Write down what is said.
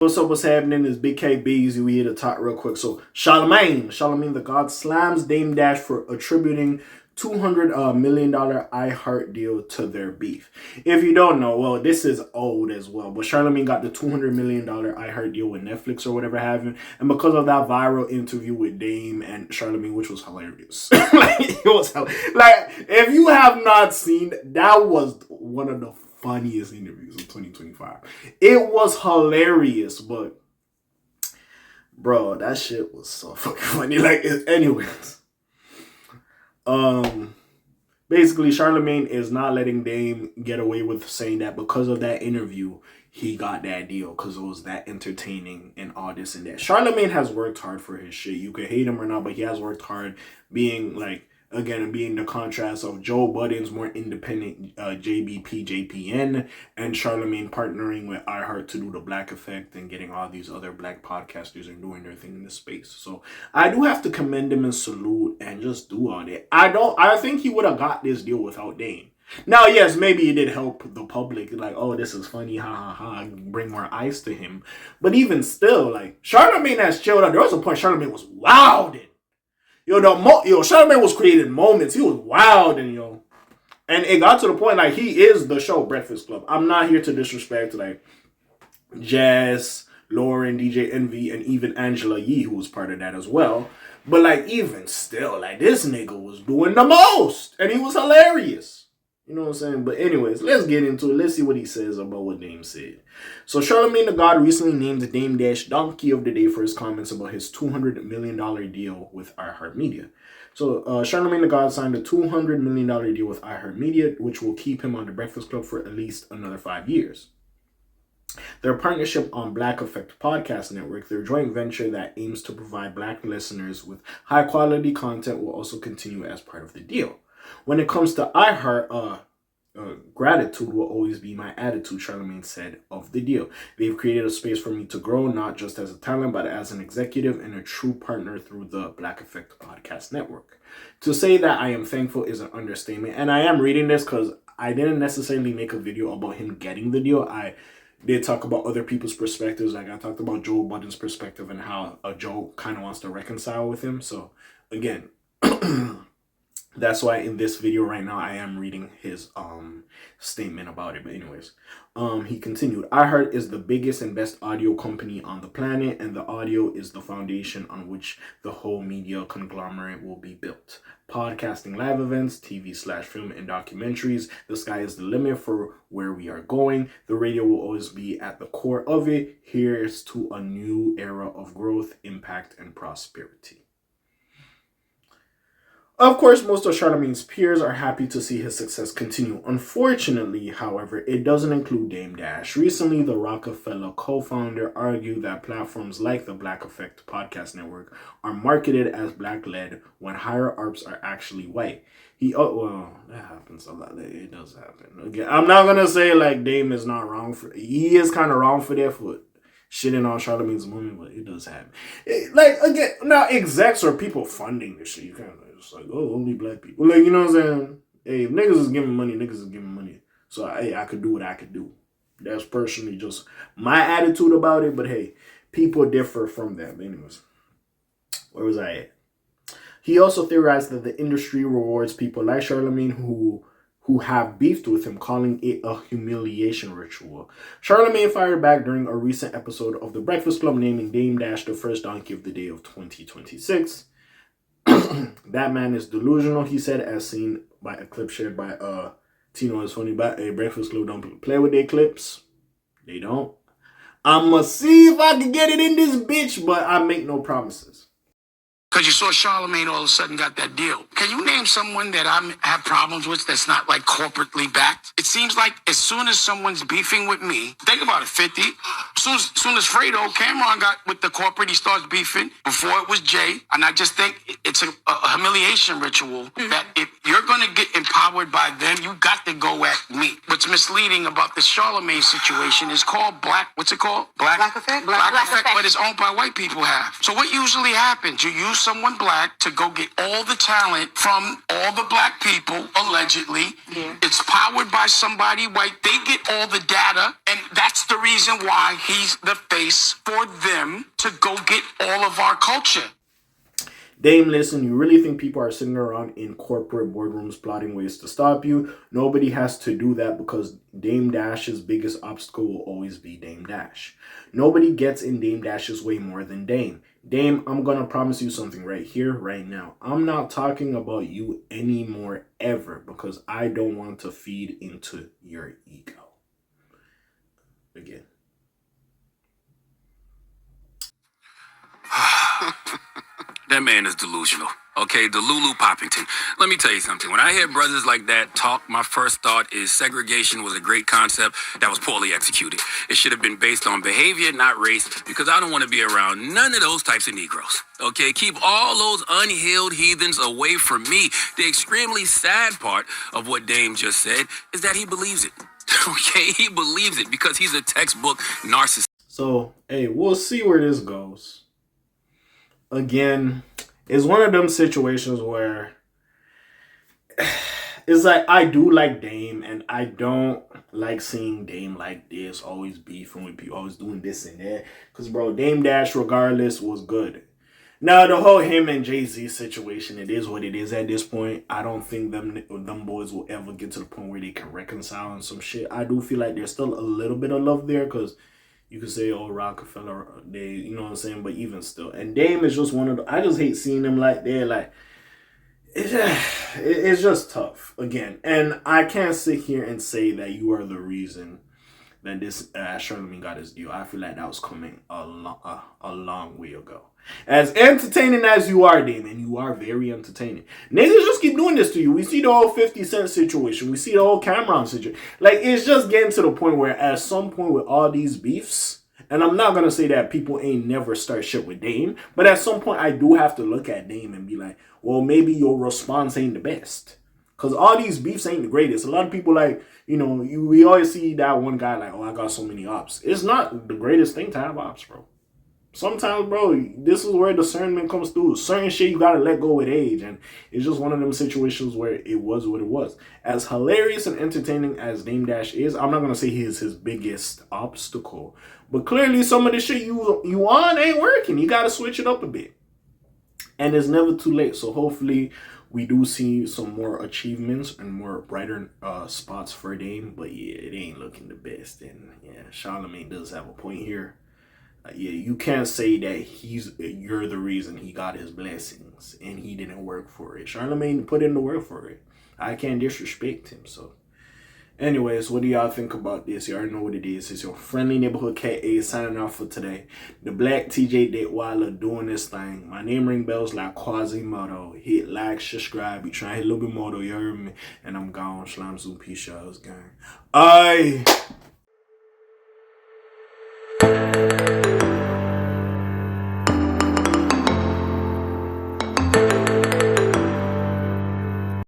What's happening? Is Big K B's. We here to talk real quick. So Charlamagne the God slams Dame Dash for attributing $200 million iHeart deal to their beef. If you don't know, well, this is old as well, but Charlamagne got the $200 million iHeart deal with Netflix or whatever having, and because of that viral interview with Dame and Charlamagne, which was hilarious. Like, if you have not seen, that was one of the funniest interviews of 2025. It was hilarious, but bro, that shit was so fucking funny. Like, anyways, basically, Charlamagne is not letting Dame get away with saying that because of that interview, he got that deal because it was that entertaining and all this and that. Charlamagne has worked hard for his shit. You could hate him or not, but he has worked hard being like, again, being the contrast of Joe Budden's more independent JBP, JPN, and Charlamagne partnering with iHeart to do the Black Effect and getting all these other black podcasters and doing their thing in the space. So I do have to commend him and salute and just do all that. I think he would have got this deal without Dame. Now, yes, maybe it did help the public, like, oh, this is funny, ha ha ha, bring more eyes to him. But even still, like, Charlamagne has chilled out. There was a point Charlamagne was wilding. Charlamagne was creating moments. He was wild, and and it got to the point like he is the show Breakfast Club. I'm not here to disrespect like Jazz, Lauren, DJ Envy, and even Angela Yee, who was part of that as well. But like even still, like this nigga was doing the most, and he was hilarious. You know what I'm saying? But anyways, let's get into it. Let's see what he says about what Dame said. So Charlamagne the God recently named Dame Dash Donkey of the Day for his comments about his $200 million deal with iHeartMedia. So Charlamagne the God signed a $200 million deal with iHeartMedia, which will keep him on the Breakfast Club for at least another 5 years. Their partnership on Black Effect Podcast Network, their joint venture that aims to provide black listeners with high-quality content, will also continue as part of the deal. When it comes to iHeart, gratitude will always be my attitude, Charlamagne said of the deal. They've created a space for me to grow, not just as a talent, but as an executive and a true partner through the Black Effect Podcast Network. To say that I am thankful is an understatement, and I am reading this because I didn't necessarily make a video about him getting the deal. I did talk about other people's perspectives. Like I talked about Joe Budden's perspective and how Joe kind of wants to reconcile with him. So again, that's why in this video right now, I am reading his statement about it. But anyways, he continued, iHeart is the biggest and best audio company on the planet, and the audio is the foundation on which the whole media conglomerate will be built. Podcasting, live events, TV/film, and documentaries. The sky is the limit for where we are going. The radio will always be at the core of it. Here's to a new era of growth, impact, and prosperity. Of course, most of Charlamagne's peers are happy to see his success continue. Unfortunately, however, it doesn't include Dame Dash. Recently, the Rockefeller co-founder argued that platforms like the Black Effect Podcast Network are marketed as black-led when higher-ups are actually white. That happens a lot. It does happen. Again, I'm not going to say like Dame is not wrong. He is kind of wrong for that for shitting on Charlamagne's woman, but it does happen. Again, now execs or people funding this shit, you kind of just like, oh, only black people. Like, you know what I'm saying? Hey, if niggas is giving money, niggas is giving money. So, hey, I could do what I could do. That's personally just my attitude about it, but hey, people differ from that. But anyways, where was I at? He also theorized that the industry rewards people like Charlamagne who have beefed with him, calling it a humiliation ritual. Charlamagne fired back during a recent episode of The Breakfast Club, naming Dame Dash the first donkey of the day of 2026. That man is delusional, he said, as seen by a clip shared by Tino is funny, but a Breakfast Club don't play with their clips. They don't. I'ma see if I can get it in this bitch, but I make no promises. Because you saw Charlamagne all of a sudden got that deal. Can you name someone that I have problems with that's not like corporately backed? It seems like as soon as someone's beefing with me, think about it, 50. As soon as Fredo, Cameron got with the corporate, he starts beefing. Before it was Jay. And I just think it's a humiliation ritual that if you're going to get empowered by them, you got to go at me. What's misleading about the Charlamagne situation is called what's it called? Black Effect? Black Effect, but it's owned by white people have. So what usually happens? You use someone black to go get all the talent from all the black people, allegedly. Yeah. It's powered by somebody white. They get all the data, and that's the reason why he's the face for them to go get all of our culture. Dame, listen, you really think people are sitting around in corporate boardrooms plotting ways to stop you? Nobody has to do that, because Dame Dash's biggest obstacle will always be Dame Dash. Nobody gets in Dame Dash's way more than Dame. Dame, I'm going to promise you something right here, right now. I'm not talking about you anymore ever, because I don't want to feed into your ego. Again. That man is delusional. Okay, Delulu Poppington. Let me tell you something. When I hear brothers like that talk, my first thought is segregation was a great concept that was poorly executed. It should have been based on behavior, not race, because I don't want to be around none of those types of Negroes. Okay, keep all those unhealed heathens away from me. The extremely sad part of what Dame just said is that he believes it. Okay, he believes it because he's a textbook narcissist. So, hey, we'll see where this goes. Again, it's one of them situations where it's like, I do like Dame, and I don't like seeing Dame like this, always beefing with people, always doing this and that. Because, bro, Dame Dash, regardless, was good. Now, the whole him and Jay-Z situation, it is what it is at this point. I don't think them boys will ever get to the point where they can reconcile and some shit. I do feel like there's still a little bit of love there, because you could say, oh, Rockefeller, they, you know what I'm saying? But even still. And Dame is just one of the, I just hate seeing them like they're like, it's just tough, again. And I can't sit here and say that you are the reason that this Charlamagne got his deal. I feel like that was coming a long way ago. As entertaining as you are, Dame, and you are very entertaining, niggas just keep doing this to you. We see the whole 50 Cent situation. We see the whole Cameron situation. Like, it's just getting to the point where at some point with all these beefs, and I'm not going to say that people ain't never start shit with Dame, but at some point I do have to look at Dame and be like, well, maybe your response ain't the best. Because all these beefs ain't the greatest. A lot of people, like, you know, we always see that one guy like, oh, I got so many ops. It's not the greatest thing to have ops, bro. Sometimes, bro, this is where discernment comes through. Certain shit you gotta let go with age. And it's just one of them situations where it was what it was. As hilarious and entertaining as Dame Dash is, I'm not gonna say he is his biggest obstacle. But clearly some of the shit you on ain't working. You gotta switch it up a bit. And it's never too late. So hopefully we do see some more achievements and more brighter spots for Dame. But yeah, it ain't looking the best. And yeah, Charlamagne does have a point here. Yeah, you can't say that you're the reason he got his blessings and he didn't work for it. Charlamagne put in the work for it. I can't disrespect him. So anyways, what do y'all think about this? You already know what it is. It's your friendly neighborhood K.A. signing off for today. The Black TJ Detweiler doing this thing. My name ring bells like Quasimodo. Hit like, subscribe. We try to hit a little bit more though, you heard me. And I'm gone. Shalom, Zoom, peace, y'all, gang. Aye.